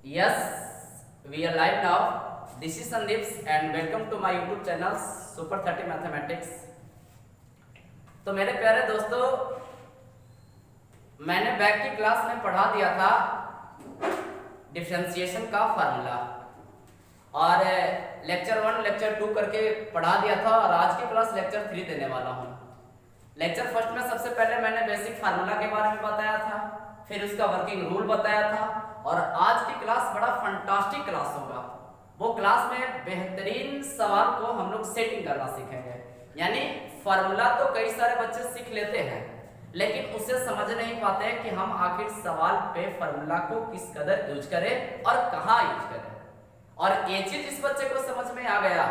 Yes, we are live now. This is Sandeep and welcome to my YouTube channel Super 30 Mathematics. तो मेरे प्यारे दोस्तों, मैंने back की क्लास में पढ़ा दिया था डिफरेंशिएशन का फार्मूला और लेक्चर 1 लेक्चर 2 करके पढ़ा दिया था और आज की क्लास लेक्चर 3 देने वाला हूँ। लेक्चर फर्स्ट में सबसे पहले मैंने बेसिक फार्मूला के बारे में बताया था, फिर उसका वर्किंग रूल बताया था और आज की क्लास बड़ा फंटास्टिक क्लास होगा। वो क्लास में बेहतरीन सवाल को हम लोग सेटिंग करना सीखेंगे। यानी फार्मूला तो कई सारे बच्चे सीख लेते हैं लेकिन उसे समझ नहीं पाते कि हम आखिर सवाल पे फार्मूला को किस कदर यूज करें और कहाँ यूज करें। और ये चीज इस बच्चे को समझ में आ गया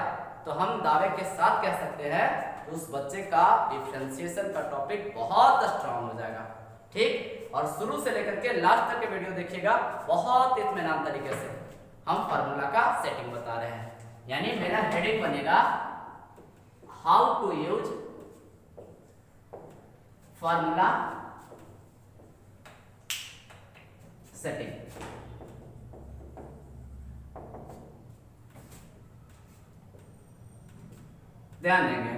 तो हम दावे के साथ कह सकते हैं उस बच्चे का डिफरेंशिएशन का टॉपिक बहुत स्ट्रांग हो जाएगा। ठीक, और शुरू से लेकर के लास्ट तक के वीडियो देखिएगा, बहुत इत्मीनान तरीके से हम फार्मूला का सेटिंग बता रहे हैं। यानी मेरा हेडिंग बनेगा how to use formula setting. ध्यान देंगे,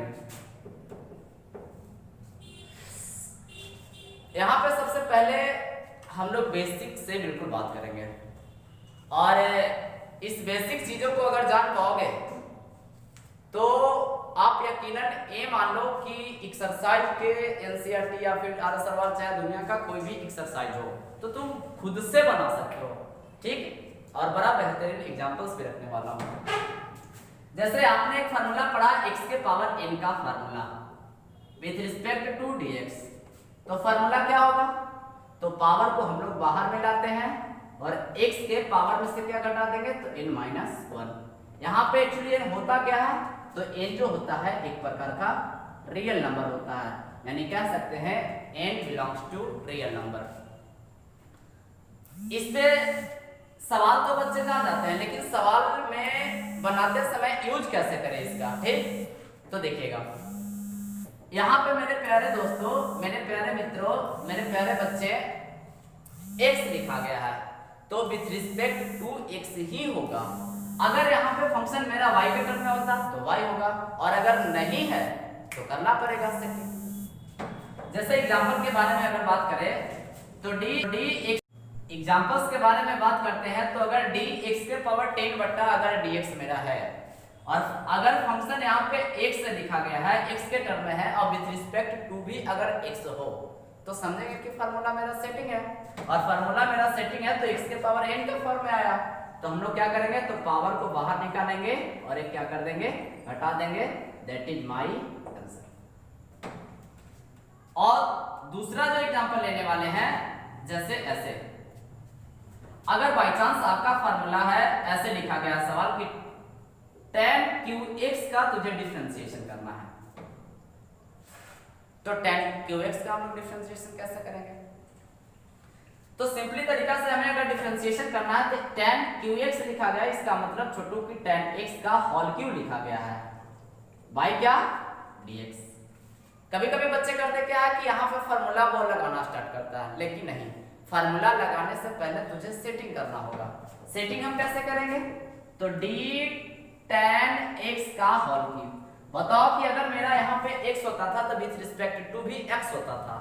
यहां पे सबसे पहले हम लोग बेसिक से बिल्कुल बात करेंगे और इस बेसिक चीजों को अगर जान पाओगे तो आप यकीनन ये मान लो कि एक्सरसाइज के एनसीईआरटी या फिर आर सवाल चाहे दुनिया का कोई भी एक्सरसाइज हो तो तुम खुद से बना सकते हो। ठीक, और बड़ा बेहतरीन एग्जांपल्स भी रखने वाला हूं। जैसे आपने एक फार्मूला पढ़ा x के पावर n का formula with respect to dx, तो फार्मूला क्या होगा? तो पावर को हम लोग बाहर में लाते हैं और x के पावर में से क्या घटा देंगे तो n-1। यहाँ पे एक्चुअली n होता क्या है तो n जो होता है एक प्रकार का रियल नंबर होता है, यानी कह सकते हैं n belongs to real number. इस पे सवाल तो बच्चे जान जाते हैं लेकिन सवाल में बनाते समय यूज कैसे करें इसका। ठीक, तो देखिएगा यहाँ पे मेरे प्यारे दोस्तों, मेरे प्यारे मित्रों, मेरे प्यारे बच्चे x लिखा गया है तो विथ रिस्पेक्ट टू x ही होगा। अगर यहाँ पे फंक्शन मेरा y के टर्म में होता तो y होगा और अगर नहीं है तो करना पड़ेगा सेटिंग। जैसे एग्जांपल के बारे में अगर बात करें तो d एग्जांपल्स के बारे में बात करते हैं तो अगर dx के पावर 10 बट्टा अगर dx मेरा है और अगर फंक्शन यहाँ पे x से लिखा गया है, x के टर्म में है और विथ रिस्पेक्ट टू भी अगर x हो तो समझेंगे कि फार्मूला मेरा सेटिंग है और फार्मूला मेरा सेटिंग है तो x के पावर n के फॉर्म में आया तो हम लोग क्या करेंगे तो पावर को बाहर निकालेंगे और एक क्या कर देंगे घटा देंगे, दैट इज माई आंसर। और दूसरा जो एग्जांपल लेने वाले हैं जैसे ऐसे, अगर बाई चांस आपका फार्मूला है ऐसे लिखा गया सवाल कि tan qx का तुझे डिफरेंशिएशन करना है तो tan qx का हम लोग डिफरेंशिएशन कैसे करेंगे? तो सिंपली तरीका से हमें अगर डिफरेंशिएशन करना है तो tan qx लिखा गया, इसका मतलब छोटू की tan x का होल क्यूब लिखा गया है बाय क्या dx। कभी कभी बच्चे करते क्या है कि यहाँ पे फार्मूला वो लगाना स्टार्ट करता है, लेकिन नहीं, फार्मूला लगाने से पहले तुझे सेटिंग करना होगा। सेटिंग हम कैसे करेंगे तो d tan x का होल क्यूब। बताओ कि अगर मेरा यहाँ पे x होता था तो विथ रिस्पेक्ट टू भी x होता था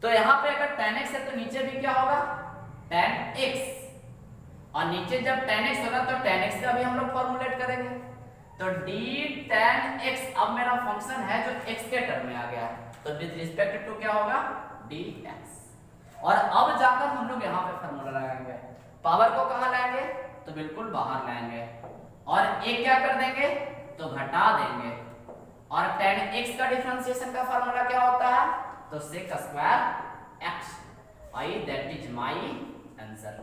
तो यहाँ पे अगर tan x है तो नीचे भी क्या होगा tan x और नीचे जब tan x होगा तो tan x का भी हम लोग फॉर्मुलेट करेंगे तो d tan x अब मेरा फंक्शन है जो x के टर्म में आ गया तो विथ रिस्पेक्ट टू क्या होगा dx। और अब जाकर हम लोग यहाँ पे फार्मूला लगाएंगे, पावर को कहाँ लाएंगे तो बिल्कुल बाहर लाएंगे और एक क्या कर देंगे तो घटा देंगे और tan x का डिफरेंशिएशन का फार्मूला क्या होता है तो sec square x, I that is my answer.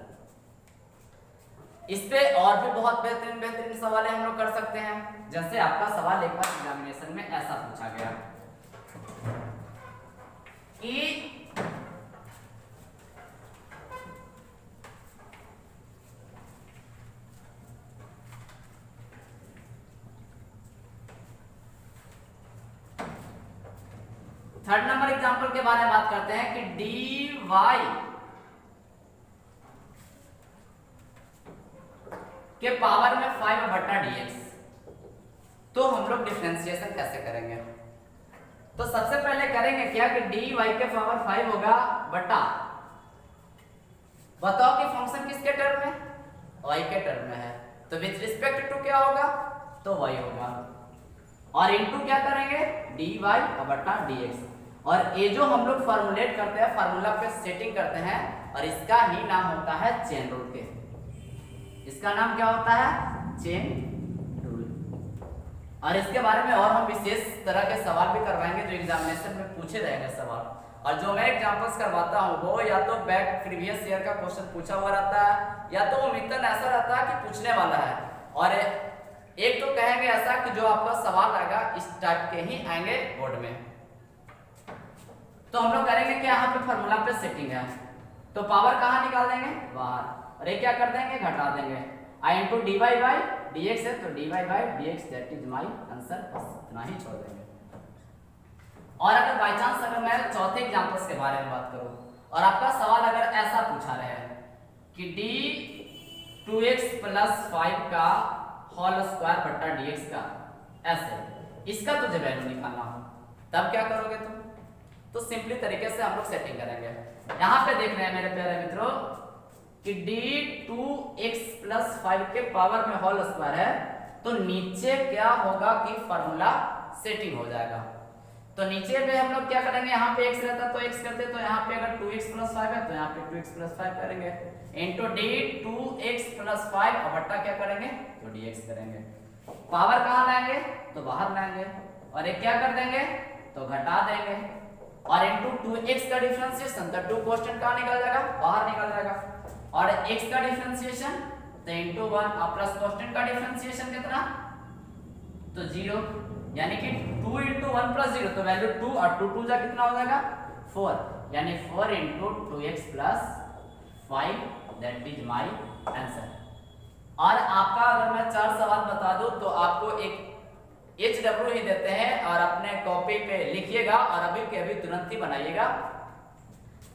इस पे और भी बहुत बेहतरीन बेहतरीन सवाल हम लोग कर सकते हैं। जैसे आपका सवाल एक बार एग्जामिनेशन में ऐसा पूछा गया कि थर्ड नंबर एग्जांपल के बारे में बात करते हैं कि dy के पावर में 5 बटा dx, तो हम लोग डिफरेंशिएशन कैसे करेंगे? तो सबसे पहले करेंगे क्या कि dy के पावर 5 होगा बटा, बताओ कि फंक्शन किसके टर्म में? y के टर्म में है, तो विथ रिस्पेक्ट टू क्या होगा? तो y होगा, और इनटू क्या करेंगे? dy बटा dx, और ये जो हम लोग फॉर्मुलेट करते हैं, फार्मूला पे सेटिंग करते हैं, और इसका ही नाम होता है चेन रूल के। इसका नाम क्या होता है? Chain rule. और इसके बारे में और हम विशेष तरह के सवाल भी करवाएंगे जो एग्जामिनेशन में पूछे जाएंगे सवाल, और जो मैं एग्जांपल्स करवाता हूँ वो या तो बैक प्रीवियस ईयर का क्वेश्चन पूछा हुआ रहता है, या तो उम्मीदन ऐसा रहता है कि पूछने वाला है, और एक तो कहेंगे ऐसा कि जो आपका सवाल आएगा इस टाइप के ही आएंगे बोर्ड में। तो हम लोग करेंगे कि यहाँ पे फार्मूला पे सेटिंग है, तो पावर कहाँ निकाल देंगे? बाहर, और ये क्या कर देंगे? घटा देंगे। I into d y by d x है, तो d y by d x that is my answer, बस इतना ही छोड़ देंगे। और अगर बाई चांस अगर मैं चौथे एग्जांपल्स के बारे में बात करूं, और आपका सवाल अगर ऐसा पूछा रहे कि d 2x प्लस 5 का होल स्क्वायर बटा dx का ऐसे, इसका तुझे वैल्यू निकालना हो, तब क्या करोगे तुम? तो सिंपली तरीके से हम लोग सेटिंग करेंगे। यहाँ पे देख रहे हैं मेरे प्यारे मित्रों कि d 2x प्लस 5 के पावर में होल स्क्वायर है, तो नीचे क्या होगा कि फार्मूला सेटिंग हो जाएगा। तो नीचे पे हम लोग क्या करेंगे? यहाँ पे x रहता तो x करते, तो यहाँ पे अगर 2x प्लस 5 है तो यहाँ पे 2x प्लस 5 करेंगे, इंटू d 2x प्लस 5 और बट्टा क्या करेंगे? तो dx करेंगे। पावर कहाँ लाएंगे? तो बाहर लाएंगे, और एक क्या कर देंगे? तो घटा देंगे, और इंटू 2x का डिफरेंशिएशन, तो 2 कांस्टेंट कहाँ निकल जाएगा? बाहर निकल जाएगा, और x का डिफरेंशिएशन तो इंटू 1, और प्लस कांस्टेंट का डिफरेंशिएशन कितना? तो 0, यानी कि 2 इंटू 1 प्लस 0, तो वैल्यू 2, और 2 2 जा कितना हो जाएगा? 4, यानी 4 into 2x plus 5, that is my answer. और आपका अगर मैं 4 सवाल बता दूं तो आपको एक HW ही देते हैं, और अपने कॉपी पे लिखिएगा और अभी के अभी तुरंत ही बनाइएगा।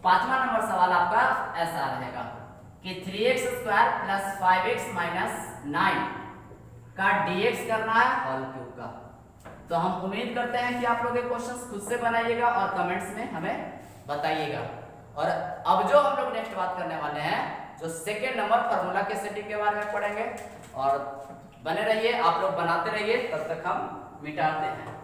5वां नंबर सवाल आपका ऐसा रहेगा कि 3x square plus 5x minus 9 का dx करना है होल क्यूब का। तो हम उम्मीद करते हैं कि आप लोग ये क्वेश्चंस खुद से बनाइएगा और कमेंट्स में हमें बताइएगा। और अब जो हम लोग नेक्स्ट बात करने वाले हैं, जो सेकेंड नंबर फार्मूला के सेटिंग के बारे में पढ़ेंगे, और बने रहिए, आप लोग बनाते रहिए, तब तक हम मिटाते हैं।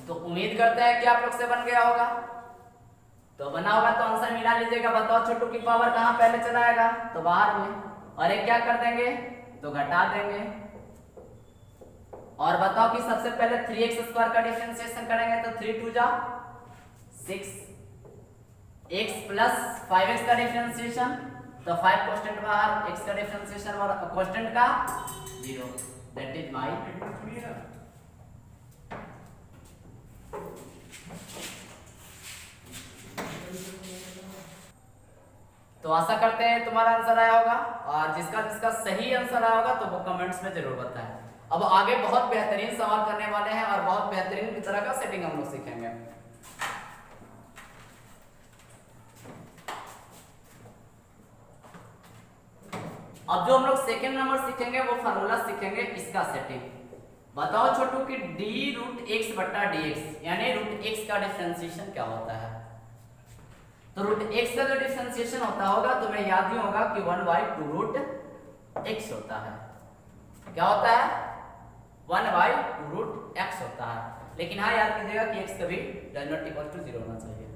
तो उम्मीद करते हैं कि आप लोग से बन गया होगा, तो बना होगा तो आंसर मिला लीजिएगा। बताओ छोटू की पावर कहाँ पहले चलाएगा? तो बाहर में, और एक क्या कर देंगे? तो घटा देंगे, और बताओ कि सबसे पहले 3x स्क्वायर का डिफरेंशिएशन करेंगे, तो 3 2 जा 6, x प्लस 5x का डिफरेंशिएशन, तो 5 कांस्टेंट बाहर, x का डिफरेंशिएशन और कांस्टेंट का 0, दैट इज माय। तो आशा करते हैं तुम्हारा आंसर आया होगा, और जिसका जिसका सही आंसर आया होगा तो वो कमेंट्स में जरूर बताएं। अब आगे बहुत बेहतरीन सवाल करने वाले हैं, और बहुत बेहतरीन तरह का सेटिंग हम लोग सीखेंगे। अब जो हम लोग सेकेंड नंबर सीखेंगे वो फार्मूला सीखेंगे इसका सेटिंग। बताओ छोटू कि d रूट एक्स बटा dx, यानी रूट एक्स का डिफरेंशिएशन क्या होता है? तो रूट एक्स का जो डिफरेंशिएशन होता होगा तुम्हें याद ही होगा कि 1/2 रूट एक्स होता है। क्या होता है? 1/2 रूट एक्स होता है। लेकिन हाँ याद कीजिएगा कि x कभी डज नॉट इक्वल टू 0 होना चाहिए।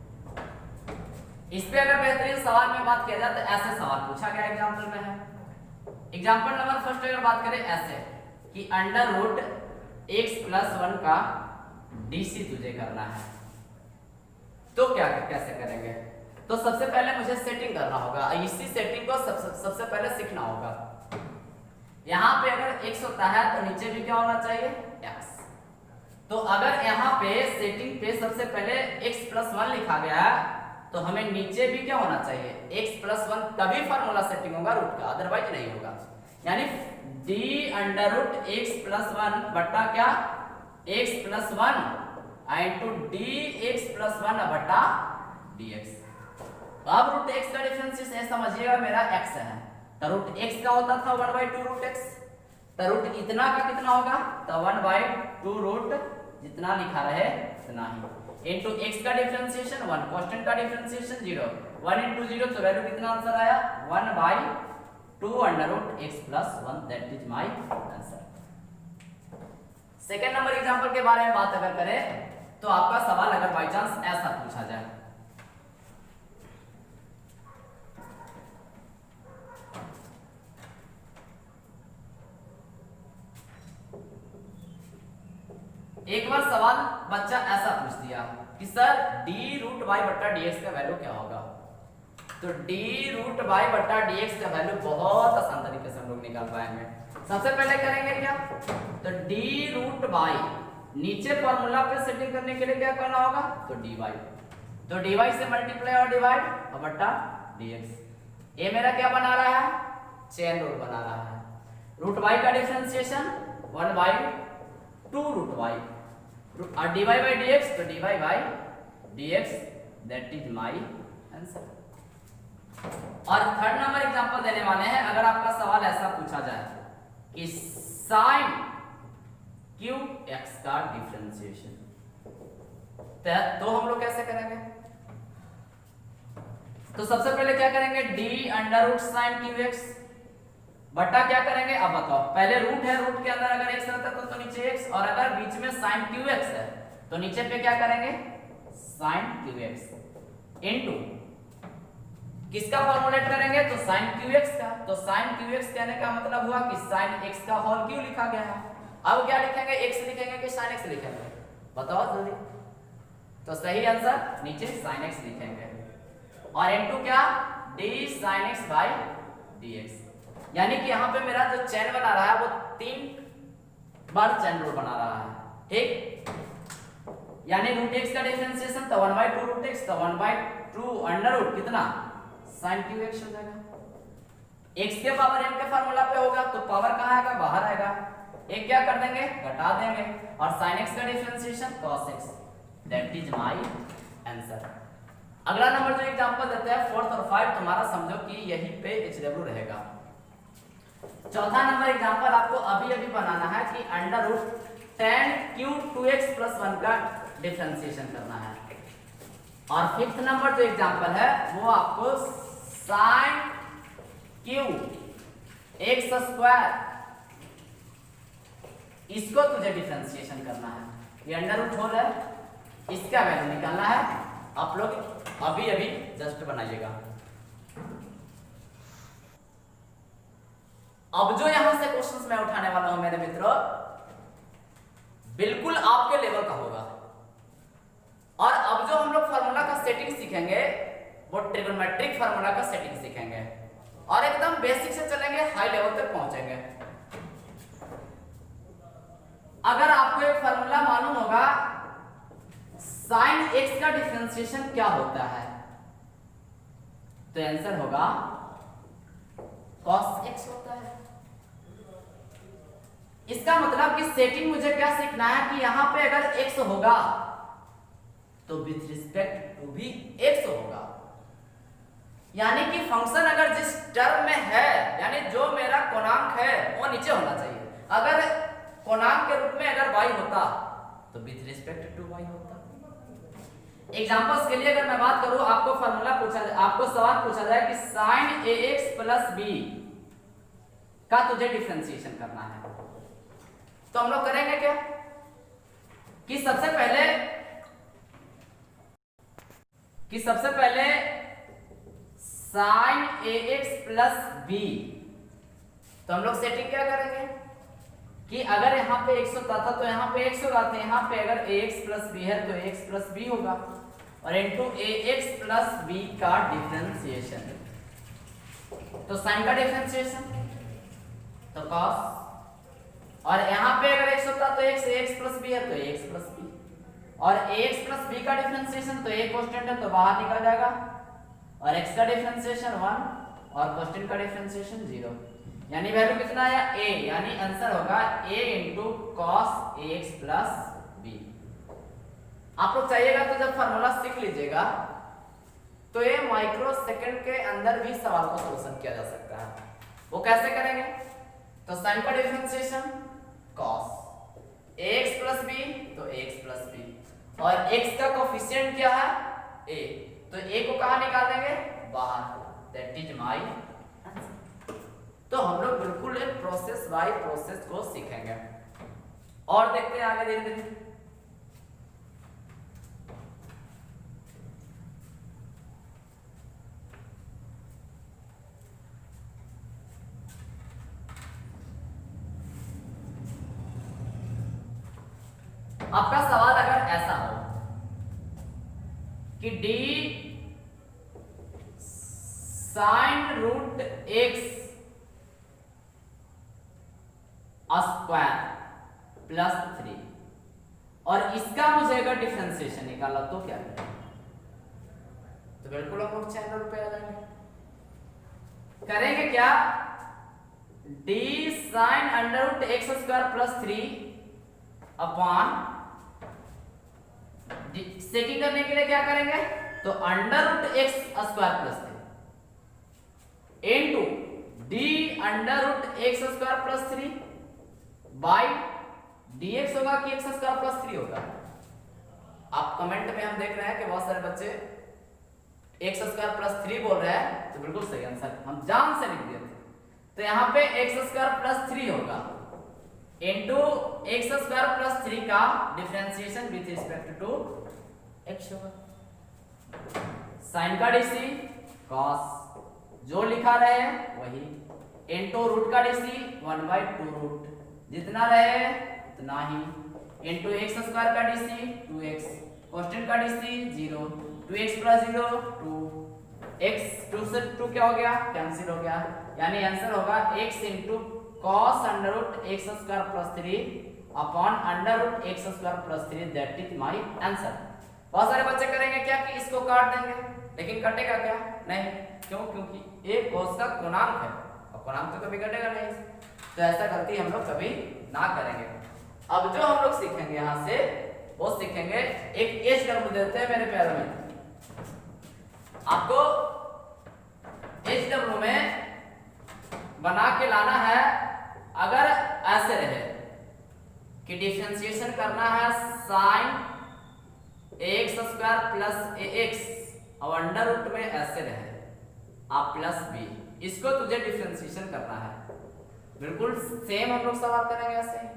इस पे अगर बेहतरीन सवाल में बात किया जाए तो ऐसे सवाल पूछा गया एग्जाम्पल में है। एग्जाम्पल नंबर फर्स्ट अगर बात करें ऐसे कि अंडर रूट x प्लस 1 का dc तुझे करना है, तो क्या कैसे करेंगे? तो सबसे पहले मुझे सेटिंग करना होगा, इसी सेटिंग को सबसे पहले सीखना होगा। यहाँ पे अगर x होता है तो नीचे भी क्या होना चाहिए? x। तो अगर यहाँ पे सेटिंग पे सबसे पहले x प्लस 1 लिखा गया है तो हमें नीचे भी क्या होना चाहिए, x प्लस 1, तभी फार्मूला सेटिंग होगा रूट का, अदरवाइज नहीं होगा। यानी d under root x plus 1 बट्टा क्या x plus 1 into dx plus 1 बट्टा dx। अब रूट x का डिफरेंशिएशन समझिएगा, मेरा x है तो रूट x का होता था 1/2 रूट x, तो रूट इतना का कितना होगा, तो 1/2 रूट जितना लिखा रहे उतना ही, इनटू x का डिफरेंशिएशन 1, कांस्टेंट का डिफरेंशिएशन 0, 1 इंटू 0 तो वैल्यू कितना आंसर आया 1/2 under root x plus 1, that is my answer. Second number example के बारे में बात अगर करें तो आपका सवाल अगर बाय चांस ऐसा पूछा जाए, एक बार सवाल बच्चा ऐसा पूछ दिया कि सर d रूट वाई बट्टा dx का वैल्यू क्या होगा, तो d रूट वाई बट्टा dx का वैल्यू बहुत आसान तरीके से हम लोग निकाल पाएंगे। सबसे पहले करेंगे क्या, तो d रूट वाई नीचे फॉर्मूला पे सेटिंग करने के लिए क्या करना होगा, तो dy, तो dy से मल्टीप्लाई और डिवाइड और बट्टा dx। ये मेरा क्या बना रहा है, चेन रूल बना रहा है। रूट y का डिफरेंशिएशन 1/2 रूट y और dy by dx, तो dy by dx, that is my answer. और थर्ड नंबर एग्जांपल देने वाले हैं, अगर आपका सवाल ऐसा पूछा जाए कि sin क्यूब x का डिफरेंशिएशन, तो हम लोग कैसे करेंगे, तो सबसे पहले क्या करेंगे, d under root sin cube x बट्टा क्या करेंगे, अब बताओ, पहले रूट है, रूट के अंदर अगर x रहता तो नीचे x, और अगर बीच में sin क्यूब x है तो नीचे पे क्या करेंगे sin क्यूब x इनटू किसका फॉर्मूलेट करेंगे, तो sin क्यूब x का, तो sin क्यूब x कहने का मतलब हुआ कि sin x का होल क्यों लिखा गया है। अब क्या लिखेंगे, x लिखेंगे कि sin x लिखेंगे, बताओ जल्दी, तो सही आंसर नीचे sin x लिखेंगे, और इनटू क्या d sin x by dx। यानी कि यहाँ पे मेरा जो चैन बना रहा है वो 3 बार चैन रूल बना रहा है, ठीक। यानी रूट x का डिफरेंशिएशन तो 1/2 रूट x, तो 1/2 अंडर रूट कितना sin क्यूब x हो जाएगा। x के पावर m के फार्मूला पे होगा तो पावर कहाँ आएगा, बाहर आएगा, एक क्या कर देंगे घटा देंगे, और sin x का differentiation cos x, that is my answer. अगला नंबर जो एग्जांपल देते हैं 4th और 5, तुम्हारा समझो कि यहीं पे hw रहेगा। चौथा नंबर एग्जांपल आपको अभी अभी बनाना है कि under root tan cube 2x plus 1 का डिफरेंशिएशन करना है। और फिफ्थ नंबर जो एग्जांपल है वो आपको sin क्यूब x स्क्वायर, इसको तुझे डिफरेंशिएशन करना है, ये अंडर रूट होल है, इसका वैल्यू निकालना है। आप लोग अभी अभी जस्ट बनाइएगा। अब जो यहां से क्वेश्चंस मैं उठाने वाला हूं मेरे मित्रों, बिल्कुल आपके लेवल का होगा। और अब जो हम लोग फार्मूला का सेटिंग सीखेंगे वो ट्रिगोनोमेट्रिक फार्मूला का सेटिंग सीखेंगे, और एकदम बेसिक से चलेंगे, हाई लेवल तक पहुंचेंगे। अगर आपको एक फार्मूला मालूम होगा sin x का डिफरेंशिएशन क्या होता है, तो आंसर होगा cos x होता है। इसका मतलब कि सेटिंग मुझे क्या सीखना है कि यहां पे अगर x होगा तो विथ रिस्पेक्ट टू भी x होगा, यानी कि फंक्शन अगर जिस टर्म में है, यानी जो मेरा कोणांक है वो नीचे होना चाहिए। अगर कोणांक के रूप में अगर y होता तो विथ रिस्पेक्ट टू y होता। एग्जांपल्स के लिए अगर मैं बात करूं, आपको फार्मूला पूछा, आपको सवाल पूछा जाए कि sin ax प्लस b का तुझे डिफरेंशिएशन करना है, तो हम लोग करेंगे क्या कि सबसे पहले sin ax प्लस b, तो हम लोग सेटिंग क्या करेंगे कि अगर यहाँ पे x होता था तो यहाँ पे x होगा, तो यहाँ पे अगर ax प्लस b है तो ax प्लस b होगा, और इनटू ax प्लस b का डिफरेंशिएशन, तो sin का डिफरेंशिएशन तो cos, और यहाँ पे अगर x होता तो x ax प्लस बी है तो ax प्लस बी, और ax प्लस बी का डिफरेंशिएशन तो a कांस्टेंट है तो बाहर निकल जाएगा, और x का डिफरेंशिएशन 1 और कांस्टेंट का डिफरेंशिएशन 0, यानी वैल्यू कितना आया a, यानी आंसर होगा a into cos ax plus b। आप लोग चाहिएगा तो जब फार्मूला सीख लीजिएगा तो ये माइक्रो सेकंड के अंदर भी सवाल को सॉल्यूशन किया जा सकता है। वो कैसे करेंगे, तो साइन का differentiation cos ax plus b तो ax प्लस b, और x का कोफिशिएंट क्या है a, तो a को कहां निकाल देंगे बाहर, दैट इज माय आंसर। तो हम लोग बिल्कुल एक प्रोसेस बाय प्रोसेस को सीखेंगे और देखते हैं आगे धीरे धीरे। आपका सवाल अगर ऐसा हो कि d sine root x square plus 3 और इसका मुझे अगर डिफरेंशिएशन निकाला तो क्या करें, तो बिल्कुल हम लोग चैनल पे आ जाएंगे, करेंगे क्या, d sine under root x square plus 3 upon सेकिंग करने के लिए क्या करेंगे, तो under root x square plus 3 into d under root x square plus 3 by dx होगा कि एक्स स्क्वायर प्लस 3 होगा। आप कमेंट में हम देख रहे हैं कि बहुत सारे बच्चे एक्स स्क्वायर प्लस 3 बोल रहे हैं, तो बिल्कुल सही आंसर हम जान से लिख दिए थे, तो यहाँ पे एक्स स्क्वायर प्लस 3 होगा इनटू एक्स स्क्वायर प्लस 3 का differentiation with respect to x होगा, साइन का डीसी कॉस जो लिखा रहे वही इनटू रूट का डीसी 1/2 रूट जितना रहे उतना ही इनटू एक्स स्क्वायर का डीसी 2x कांस्टेंट का डीसी 0 2x प्लस 0 2 x 2 से 2 क्या हो गया कैंसिल हो गया, यानी आंसर होगा x into cos under root x square plus 3 upon under root x square plus 3, that is my answer. बहुत सारे बच्चे करेंगे क्या कि इसको काट देंगे, लेकिन कटेगा क्या नहीं, क्यों, क्योंकि एक cos का गुणांक है और गुणांक तो कभी कटेगा नहीं, तो ऐसा गलती हम लोग कभी ना करेंगे। अब जो हम लोग सीखेंगे यहाँ से वो सीखेंगे, एक एच डब्ल्यू देते हैं मेरे प्यारे में, आपको एच डब्ल्यू में बना के लाना है, अगर ऐसे रहे कि डिफरेंशिएशन करना है sine x square plus x और अंडर रूट में ऐसे रहे आप प्लस बी, इसको तुझे डिफरेंशिएशन करना है, बिल्कुल सेम हम लोग सवाल करेंगे ऐसे ही,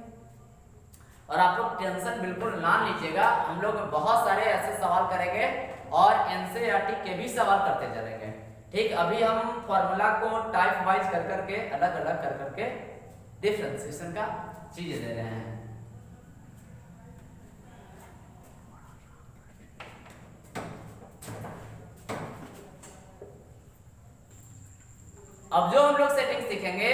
और आप लोग टेंशन बिल्कुल ना लीजिएगा, हम लोग बहुत सारे ऐसे सवाल करेंगे और एनसीईआरटी के भी सवाल करते चलेंगे। ठीक, अभी हम फॉर्मूला को टाइप वाइज कर करके अलग अलग कर करके डिफरेंशिएशन का चीजें दे रहे हैं। अब जो हम लोग सेटिंग सीखेंगे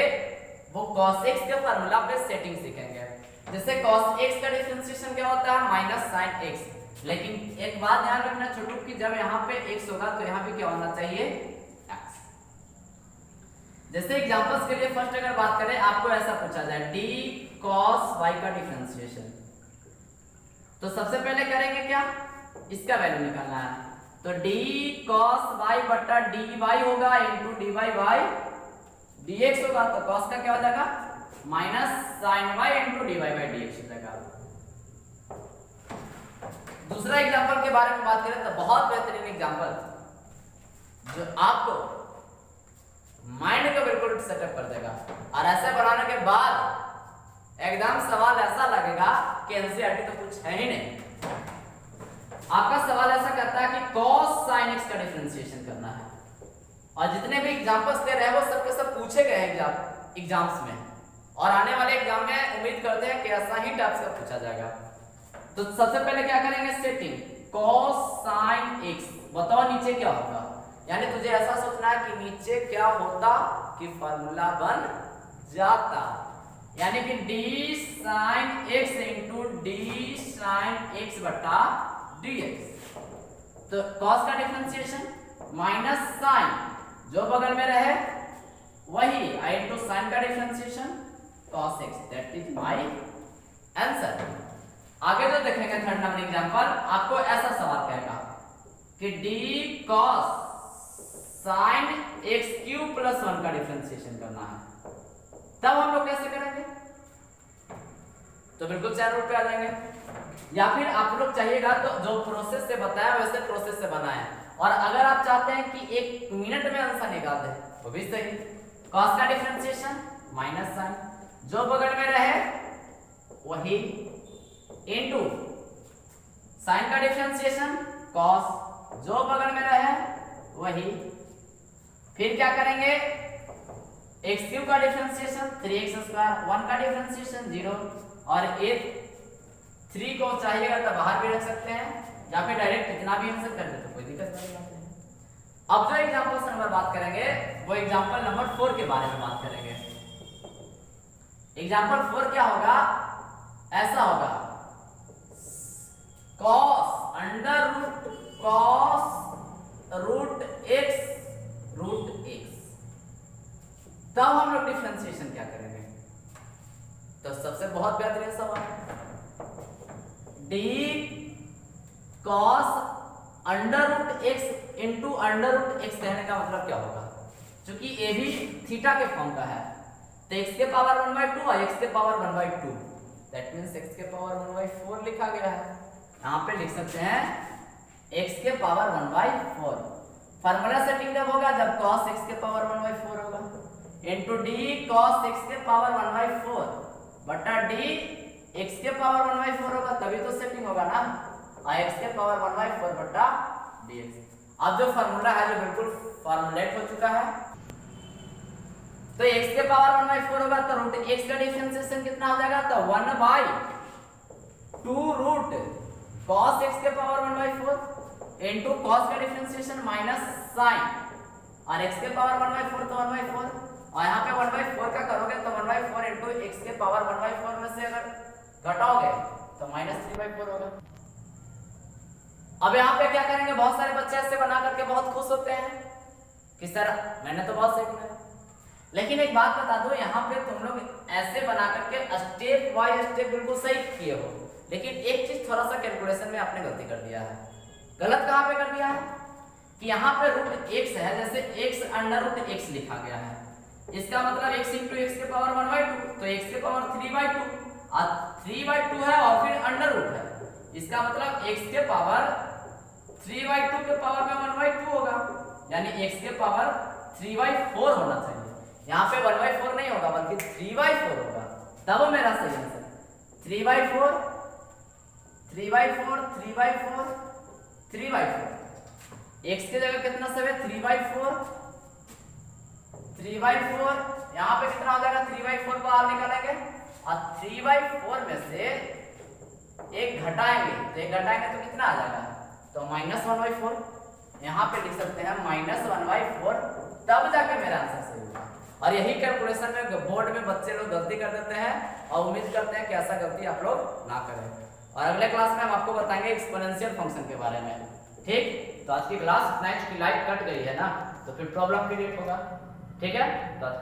वो cos x के फार्मूला पे सेटिंग सीखेंगे। जैसे cos x का डिफरेंशिएशन क्या होता है माइनस साइन x, लेकिन एक बात ध्यान रखना छोटू कि जब यहाँ पे x होगा तो यहाँ पे क्या होना चाहिए x। जैसे एग्जांपल्स के लिए फर्स्ट अगर बात करें, आपको ऐसा पूछा जाए d cos y का डिफरेंशिएशन, तो सबसे पहले करेंगे क्या, इसका वैल्यू निकालना है, तो d cos y बटा dy होगा इनटू dy बाय dx होगा, तो cos का क्या हो जाएगा minus sin y into dy by dx हो जाएगा। दूसरा एग्जांपल के बारे में बात करें तो बहुत बेहतरीन एग्जांपल जो आपको माइंड को बिल्कुल सेटअप कर देगा, और ऐसे बनाने के बाद एकदम सवाल ऐसा लगेगा कि एनसीईआरटी तो कुछ है ही नहीं। आपका सवाल ऐसा करता है कि cos sin x का डिफरेंशिएशन करना है, और जितने भी एग्जांपल्स दे रहे हैं वो सब के सब पूछे गए हैं एग्जाम्स में, और आने वाले एग्जाम में उम्मीद करते हैं कि ऐसा ही टाइप का पूछा जाएगा। तो सबसे पहले क्या करेंगे, सेटिंग cos sin x, बताओ नीचे क्या होगा, यानी तुझे ऐसा सोचना है कि नीचे क्या होता कि फार्मूला बन जाता, यानी कि D sine x into D sine x बटा डी एक्स। तो कॉस का डिफरेंशिएशन माइनस साइन जो बगल में रहे वही आई इंटू साइन का differentiation cos x, that is my answer. आगे जो देखेंगे थर्ड नंबर एग्जांपल, आपको ऐसा सवाल कहेगा कि D cos sine x cube plus 1 का डिफरेंशिएशन करना है, तब हम लोग कैसे करेंगे? तो बिल्कुल चार रूट पे आ जाएंगे, या फिर आप लोग चाहिएगा तो जो प्रोसेस से बताया वैसे प्रोसेस से बनाएं, और अगर आप चाहते हैं कि 1 मिनट में आंसर निकाल दें तो भी सही। कॉस का डिफरेंशिएशन माइनस साइन जो बगल में रहे वही इनटू साइन का डिफरेंशिएशन कॉस जो बगल में रहे वही, फिर क्या करेंगे एक्स क्यूब का डिफरेंशिएशन 3x स्क्वायर, 1 का डिफरेंशिएशन 0, और ये 3 को चाहिएगा तो बाहर भी रख सकते हैं या फिर डायरेक्ट इतना भी आंसर कर दे तो कोई दिक्कत नहीं है। अब जो एग्जांपल से नंबर बात करेंगे वो एग्जांपल नंबर 4 के बारे में बात करेंगे। एग्जांपल 4 क्या होगा? ऐसा होगा cos अंडर रूट x, तब हम लोग डिफरेंशिएशन क्या करेंगे? तो सबसे बहुत बेहतरीन सवाल d cos under root x into under root x कहने का मतलब क्या होगा? क्योंकि ये भी थीटा के फॉर्म का है तो x के पावर 1/2 और x के पावर 1/2, दैट मींस x के पावर 1/4 लिखा गया है। यहाँ पे लिख सकते हैं x के पावर 1/4। फार्मूला सेटिंग कब होगा? जब cos x के पावर 1/4 होगा इंटू डी cos x के पावर 1/4 बटा डी x के पावर 1/4 होगा, तभी तो सेटिंग होगा ना, और x के पावर 1/4 बटा dx। अब जो फार्मूला है जो बिल्कुल फॉर्मुलेट हो चुका है, तो x के पावर 1/4 होगा तो रूट x का डिफरेंशिएशन कितना हो जाएगा? तो 1/2 रूट cos x के पावर 1/4 इनटू cos का डिफरेंशिएशन माइनस sin, और x के पावर 1/4 तो 1/4, और यहाँ पे 1/4 का करोगे तो 1/4 इनटू x के पावर 1/4 में से अगर घटाओगे तो -3/4 होगा। अब यहाँ पे क्या करेंगे? बहुत सारे बच्चे ऐसे बना करके बहुत खुश होते हैं कि सर मैंने तो बहुत सही बनाया, लेकिन एक बात बता दो, यहाँ पे तुम लोग ऐसे बना करके स्टेप बाय स्टेप बिल्कुल सही किए हो, लेकिन एक चीज थोड़ा सा कैलकुलेशन में आपने गलती कर दिया है। गलत कहाँ पे कर दिया है कि यहाँ पे रूट x है, जैसे x अंडर रूट x लिखा गया है, इसका मतलब x इंटू एक्स के पावर 1/2, तो x के पावर 3/2 और 3/2 है और फिर अंडर रूट है, इसका मतलब x के पावर 3/2 के पावर में 1/2 होगा, यानी x के पावर 3/4 होना चाहिए। यहाँ पे 1/4 नहीं होगा बल्कि 3/4 होगा, तब मेरा सही आंसर 3/4 3/4 3/4 3/4। x की जगह कितना सब है? 3/4 3/4, यहाँ पे कितना हो जाएगा? 3/4 बाहर निकालेंगे और 3/4 में से एक घटाएंगे, तो एक घटाएंगे तो कितना आ जाएगा? तो -1/4। यहाँ पे लिख सकते हैं -1/4, तब जाके मेरा आंसर सही होगा। और यही कैलकुलेशन में बोर्ड में बच्चे लोग गलती कर देते हैं और उम्मीद करते हैं कि ऐसा गलती आप लोग ना करें। और अगले क्लास में हम आपको बताएंगे एक्सपोनेंशियल फंक्शन के बारे में। ठीक, तो आज की क्लास इतना ही, लाइट कट गई है ना, तो फिर प्रॉब्लम क्रिएट होगा। ठीक है, तो आज का